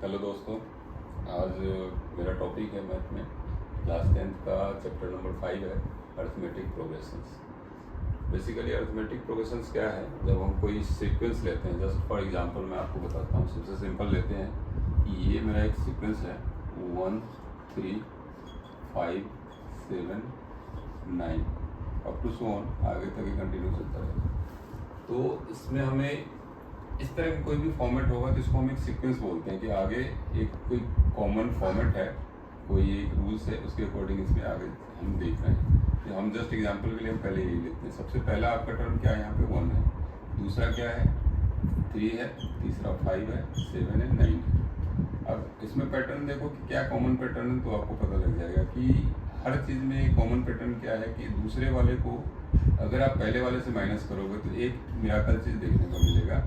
Hello दोस्तों, आज मेरा टॉपिक है मैथ में क्लास 10th का चैप्टर नंबर 5 है arithmetic progressions. Basically arithmetic progressions क्या है? जब हम कोई सीक्वेंस लेते हैं, जस्ट फॉर एग्जांपल मैं आपको बताता हूँ, सबसे सिंपल लेते हैं कि ये मेरा एक सीक्वेंस है 1 3 5 7 9 अप टू सो ऑन, आगे तक ये कंटिन्यू चलता रहेगा। तो इसमें हमें इस तरह का कोई भी फॉर्मेट होगा तो इसको हम एक सीक्वेंस बोलते हैं कि आगे एक कोई कॉमन फॉर्मेट है, कोई एक रूल्स है, उसके अकॉर्डिंग इसमें आगे हम देख रहे हैं। तो हम जस्ट एग्जांपल के लिए हम पहले यही लेते हैं। सबसे पहला आपका टर्म क्या है? यहाँ पे 1 है, दूसरा क्या है 3 है, तीसरा 5 है, 7 है, 9 है। अब इसमें पैटर्न देखो कि क्या कॉमन पैटर्न है, तो आपको पता लग जाएगा कि हर चीज़ में कॉमन पैटर्न क्या है कि दूसरे वाले को अगर आप पहले वाले से माइनस करोगे तो एक मिराकल चीज़ देखने को मिलेगा।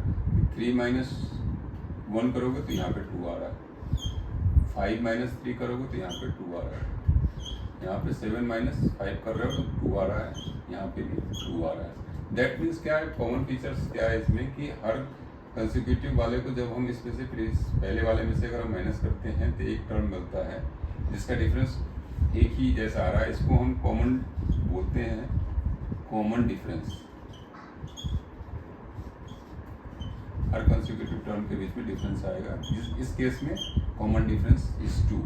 3 माइनस 1 करोगे तो यहाँ पे 2 आ रहा है, 5 माइनस 3 करोगे तो यहाँ पे 2 आ रहा है, यहाँ पे 7 माइनस 5 कर रहे हो तो 2 आ रहा है, यहाँ पे भी 2 आ रहा है। दैट मीन्स क्या है, कॉमन फीचर्स क्या है इसमें कि हर कंसेक्यूटिव वाले को जब हम इसमें से पहले वाले में से अगर हम माइनस करते हैं तो एक टर्म मिलता है जिसका डिफरेंस एक ही जैसा आ रहा है। इसको हम कॉमन बोलते हैं, कॉमन डिफरेंस। हर कंसेक्यूटिव टर्म के बीच में डिफरेंस आएगा। इस केस में कॉमन डिफरेंस इज 2।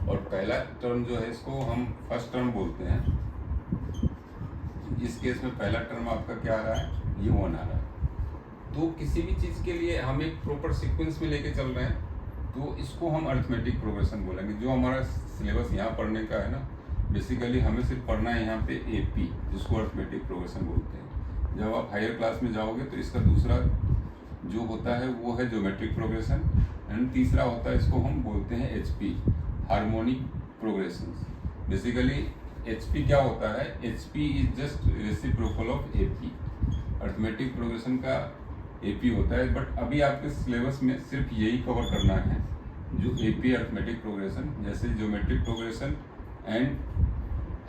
और पहला टर्म जो है इसको हम फर्स्ट टर्म बोलते हैं। इस केस में पहला टर्म आपका क्या आ रहा है? ये 1 आ रहा है। तो किसी भी चीज़ के लिए हम एक प्रॉपर सीक्वेंस में लेके चल रहे हैं तो इसको हम अरिथमेटिक प्रोग्रेशन बोलेंगे। जो हमारा सिलेबस यहाँ पढ़ने का है ना, बेसिकली हमें सिर्फ पढ़ना है यहाँ पे AP, जिसको अरिथमेटिक प्रोग्रेशन बोलते हैं। जब आप हायर क्लास में जाओगे तो इसका दूसरा जो होता है वो है ज्योमेट्रिक प्रोग्रेशन, एंड तीसरा होता है, इसको हम बोलते हैं HP, harmonic progression. Basically HP क्या होता है? HP is just reciprocal of AP। Arithmetic progression का AP होता है, बट अभी आपके सिलेबस में सिर्फ यही कवर करना है जो AP अरिथमेटिक प्रोग्रेशन, जैसे geometric progression and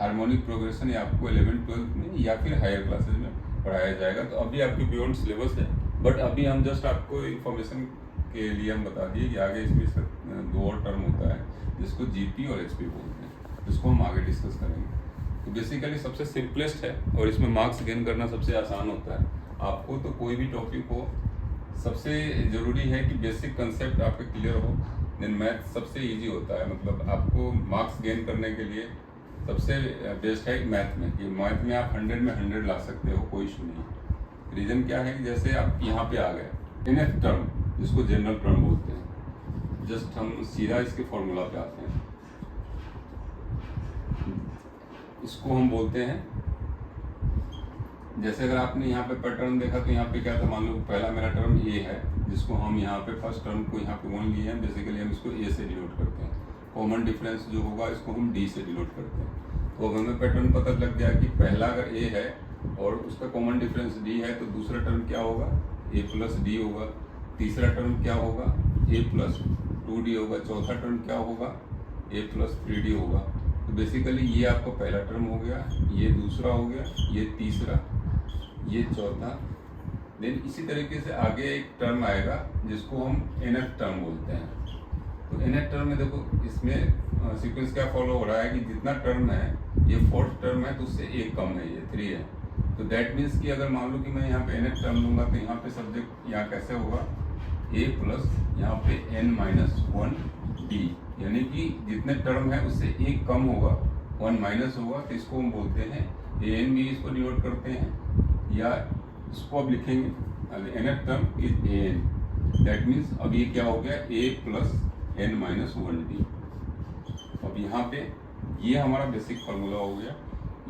harmonic progression ये आपको 11th 12th में या फिर हायर क्लासेज में पढ़ाया जाएगा। तो अभी आपके बियॉन्ड सिलेबस है, बट अभी हम जस्ट आपको इन्फॉर्मेशन के लिए हम बता दिए कि आगे इसमें 2 और टर्म होता है जिसको GP और HP बोलते हैं, जिसको हम आगे डिस्कस करेंगे। तो बेसिकली सबसे सिंपलेस्ट है और इसमें मार्क्स गेन करना सबसे आसान होता है। आपको तो कोई भी टॉपिक हो, सबसे ज़रूरी है कि बेसिक कंसेप्ट आपके क्लियर हो, देन मैथ सबसे इजी होता है। मतलब आपको मार्क्स गेन करने के लिए सबसे बेस्ट है मैथ में, कि मैथ में आप 100 में 100 ला सकते हो, कोई इशू नहीं। रीज़न क्या है कि जैसे आप यहाँ पे आ गए nth टर्म, जिसको जनरल टर्म बोलते हैं, जस्ट हम सीधा इसके फॉर्मूला पे आते हैं। इसको हम बोलते हैं, जैसे अगर आपने यहाँ पे पैटर्न देखा तो यहाँ पे क्या था, मान लो पहला मेरा टर्म A है, जिसको हम यहाँ पे फर्स्ट टर्म को यहाँ पे 1 लिए हैं। बेसिकली हम इसको A से डिनोट करते हैं। कॉमन डिफरेंस जो होगा इसको हम D से डिनोट करते हैं। तो अब हमें पैटर्न पता लग गया कि पहला अगर A है और उसका कॉमन डिफरेंस D है, तो दूसरा टर्म क्या होगा? A प्लस D होगा। तीसरा टर्म क्या होगा? A प्लस 2D होगा। चौथा टर्म क्या होगा? A प्लस 3D होगा। तो बेसिकली ये आपका पहला टर्म हो गया, ये दूसरा हो गया, ये तीसरा, ये चौथा। देन इसी तरीके से आगे एक टर्म आएगा जिसको हम nth टर्म बोलते हैं। तो nth टर्म में देखो इसमें सीक्वेंस क्या फॉलो हो रहा है कि जितना टर्म है, ये 4th टर्म है तो उससे एक कम है, ये 3 है। तो दैट मीन्स कि अगर मान लो कि मैं यहाँ पे nth टर्म लूँगा तो यहाँ पे सब्जेक्ट यहाँ कैसे होगा? A प्लस यहाँ पे n माइनस 1D, यानी कि जितने टर्म है उससे एक कम होगा, 1 माइनस होगा। तो इसको हम बोलते हैं AN भी, इसको डिनोट करते हैं, या इसको अब लिखेंगे nth term is AN। That means अब ये क्या हो गया? A plus n minus 1D। अब यहाँ पे ये हमारा बेसिक फार्मूला हो गया।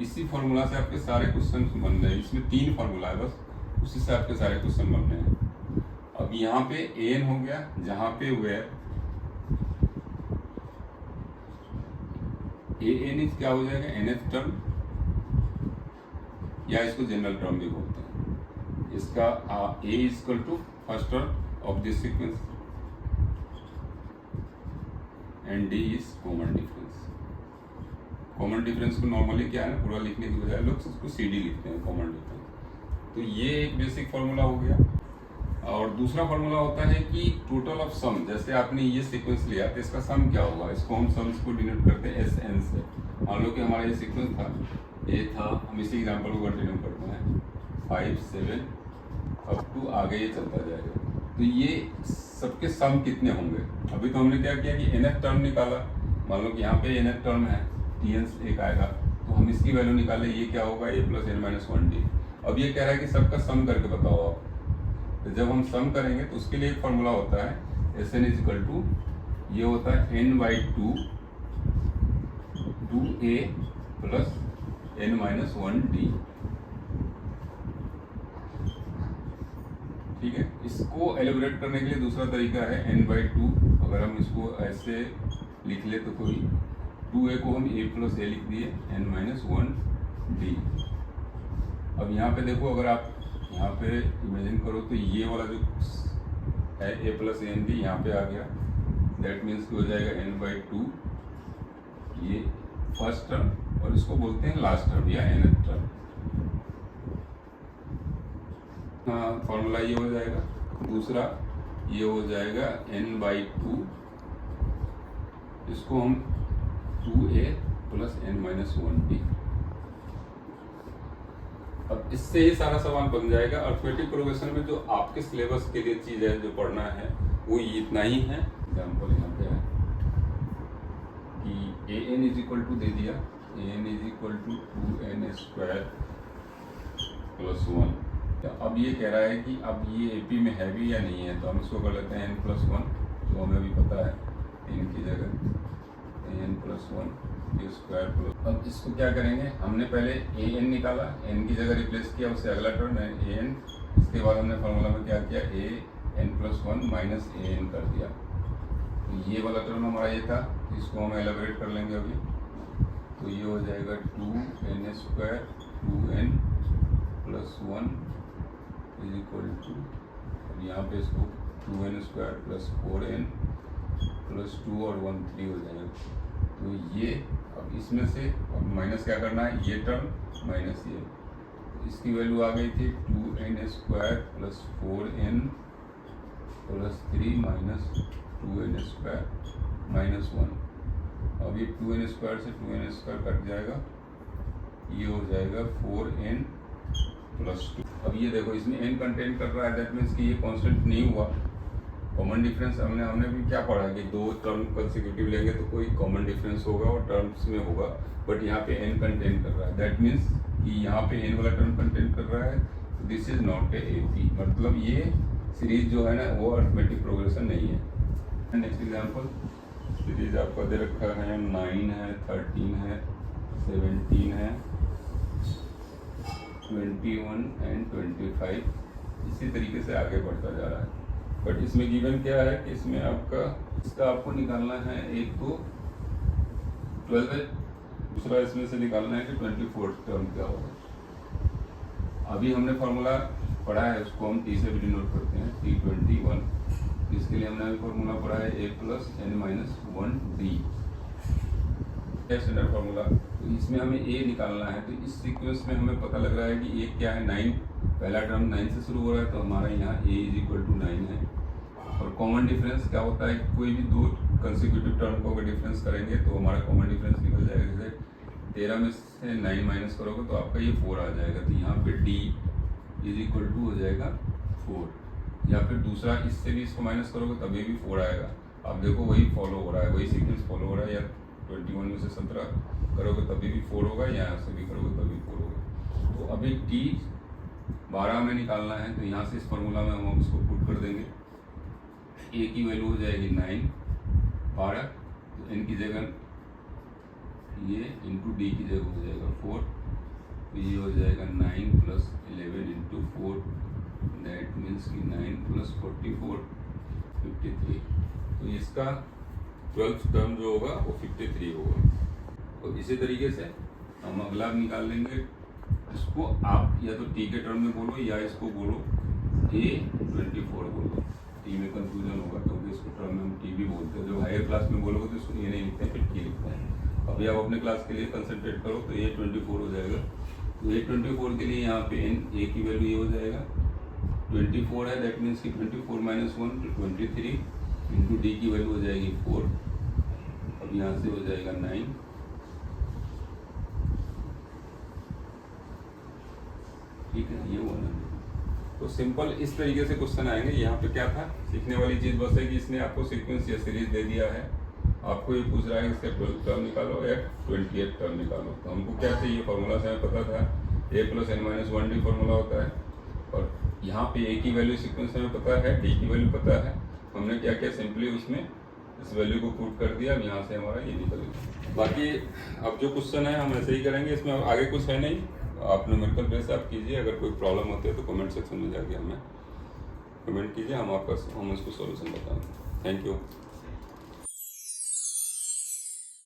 इसी फार्मूला से आपके सारे क्वेश्चन बन रहे हैं। इसमें 3 फार्मूला है बस, उसी से आपके सारे क्वेश्चन बन रहे हैं। अब यहाँ पे AN हो गया, जहाँ पे वेयर AN इज क्या हो जाएगा? nth टर्म, या इसको जनरल टर्म भी बोलते हैं। इसका A is equal to first term of this sequence and D is common difference. Common difference को नॉर्मली क्या है ना, पूरा लिखने की बजाय लोग उसको CD लिखते हैं, कॉमन डिफरेंस। तो ये एक बेसिक फॉर्मूला हो गया। और दूसरा फॉर्मूला होता है कि टोटल ऑफ सम, जैसे आपने ये सीक्वेंस लिया तो इसका सम क्या होगा, इसको हम सम्स को डिनोट करते हैं एस एन से। मान लो कि हमारा ये सीक्वेंस था, ये था, हम इसी एग्जांपल को कंटिन्यू करते हैं 5 7 अप टू आगे ये चलता जाएगा। तो ये सबके सम कितने होंगे? अभी तो हमने क्या किया कि nth टर्म निकाला, मान लो कि यहाँ पे nth टर्म है, tn एक आएगा, तो हम इसकी वैल्यू निकाले, ये क्या होगा a plus n minus 1d। अब ये कह रहा है कि सबका सम करके बताओ आप। तो जब हम सम करेंगे तो उसके लिए एक फॉर्मूला होता है S N is equal to, ये होता है n/2 2a plus n minus 1d। ठीक है, इसको एलिब्रेट करने के लिए दूसरा तरीका है n/2। अगर हम इसको ऐसे लिख ले तो कोई 2a को हम a प्लस a लिख दिए n माइनस 1d। अब यहाँ पे देखो, अगर आप यहाँ पे इमेजिन करो तो ये वाला जो है a प्लस एन डी यहाँ पे आ गया, दैट मीन्स कि हो जाएगा n/2 ये फर्स्ट टर्म, और इसको बोलते हैं लास्ट टर्म या nth टर्म। हाँ, फॉर्मूला ये हो जाएगा। दूसरा ये हो जाएगा n/2, इसको हम 2a plus n minus 1d। अब इससे ही सारा सवाल बन जाएगा। अर्थमेटिक प्रोग्रेशन में जो आपके सिलेबस के लिए चीज है जो पढ़ना है वो इतना ही है। एग्जाम्पल यहाँ पे है कि A N is equal to दे दिया, A N is equal to 2n square plus 1। अब ये कह रहा है कि अब ये एपी में है भी या नहीं है, तो हम इसको कर लेते हैं n प्लस 1, जो हमें भी पता है n की जगह n प्लस 1 स्क्वायर प्लस। अब इसको क्या करेंगे, हमने पहले ए एन निकाला, एन की जगह रिप्लेस किया, उससे अगला टर्म है ए एन। इसके बाद हमने फॉर्मूला में क्या किया, A N plus 1 minus A N कर दिया। तो ये वाला टर्म हमारा ये था, इसको हम एलेबरेट कर लेंगे अभी। तो ये हो जाएगा 2n square 2n plus 1 is equal to, अब यहाँ पे इसको 2n square plus 4n plus 2 और 1 3 हो जाएगा। तो ये अब इसमें से अब माइनस क्या करना है, ये टर्म माइनस ये, तो इसकी वैल्यू आ गई थी 2n square plus 4n plus 3 minus 2n square minus 1। अब ये 2n स्क्वायर से 2n स्क्वायर कट जाएगा, ये हो जाएगा 4n प्लस 2। अब ये देखो इसमें n कंटेंट कर रहा है, दैट मीन्स कि ये कांस्टेंट नहीं हुआ। कॉमन डिफरेंस हमने भी क्या पढ़ा कि दो टर्म कंसेक्यूटिव लेंगे तो कोई कॉमन डिफरेंस होगा और टर्म्स में होगा, बट यहाँ पे n कंटेंट कर रहा है, दैट मीन्स कि यहाँ पे n वाला टर्म कंटेंट कर रहा है, तो this is not a AP. मतलब ये सीरीज जो है ना वो अर्थमेटिक प्रोग्रेशन नहीं है। नेक्स्ट एग्जांपल, सीरीज आपका दे रखा है 9 है, 13 है, 17 है, 21 एंड 25। इसी तरीके से आगे बढ़ता जा रहा है। बट इसमें गिवन क्या है कि इसमें आपका इसका आपको निकालना है, एक तो 12 है, दूसरा इसमें से निकालना है कि 24 टर्म क्या होगा। अभी हमने फॉर्मूला पढ़ा है, उसको हम टी से भी डिनोट करते हैं, T21। इसके लिए हमने अभी फॉर्मूला पढ़ा है a plus n minus 1d, standard formula. तो इसमें हमें a निकालना है, तो इस सीक्वेंस में हमें पता लग रहा है कि a क्या है, 9, पहला टर्म 9 से शुरू हो रहा है, तो हमारा यहाँ a इज इक्वल टू 9 है। और कॉमन डिफरेंस क्या होता है, कोई भी दो कंसेक्यूटिव टर्म को अगर डिफरेंस करेंगे तो हमारा कॉमन डिफरेंस निकल जाएगा। जैसे 13 में से 9 माइनस करोगे तो आपका ये 4 आ जाएगा, तो यहाँ पे d इज इक्वल टू हो जाएगा 4। या फिर दूसरा, इससे भी इसको माइनस करोगे तभी भी 4 आएगा। अब देखो वही फॉलो हो रहा है, वही सीक्वेंस फॉलो हो रहा है। या 21 में से 17 करोगे तभी भी 4 होगा, यहाँ से भी करोगे तभी 4 होगा। तो अभी t 12 में निकालना है, तो यहाँ से इस फॉर्मूला में हम इसको पुट कर देंगे। a की वैल्यू हो जाएगी 9, 12, तो n की जगह ये इंटू d की जगह हो जाएगा 4, तो ये हो जाएगा 9 प्लस 11 इंटू 4, दैट मीन्स कि 9 प्लस 44 53। तो इसका 12th टर्म जो होगा वो 53 होगा। तो इसी तरीके से हम अगला निकाल लेंगे। इसको आप या तो टी के टर्म में बोलो या इसको बोलो A24 बोलो, टी में कंफ्यूजन होगा क्योंकि इसको टर्म में हम टी भी बोलते हैं। जब हायर क्लास में बोलोगे तो इसको ये नहीं लिखते हैं, फिर टी लिखते हैं। अभी आप अपने क्लास के लिए कंसंट्रेट करो, तो A24 हो जाएगा। तो A24 के लिए यहाँ पे n a की वैल्यू ये हो जाएगा 24 है, दैट मीन्स कि 24 माइनस 1 23 इंटू डी की वैल्यू हो जाएगी 4, अब यहाँ से हो जाएगा 9, ठीक है, ये होना। तो सिंपल इस तरीके से क्वेश्चन आएंगे। यहाँ पे क्या था, सीखने वाली चीज़ बस है कि इसने आपको सीक्वेंस या सीरीज दे दिया है, आपको ये पूछ रहा है इसका 12th टर्म निकालो या 28th टर्म निकालो। तो हमको क्या चाहिए, फॉर्मूला से हमें पता था a + n - 1d फॉर्मूला होता है, और यहाँ पे a की वैल्यू सीक्वेंस में पता है, d की वैल्यू पता है। हमने क्या किया, सिंपली उसमें इस वैल्यू को पुट कर दिया, अब यहाँ से हमारा ये निकल गया। बाकी अब जो क्वेश्चन है हम ऐसे ही करेंगे, इसमें आगे कुछ है नहीं। आप न्यूमेरिकल बेस आप कीजिए, अगर कोई प्रॉब्लम होती है तो कमेंट सेक्शन में जाके हमें कमेंट कीजिए, हम इसको सॉल्यूशन बताएंगे। Thank you.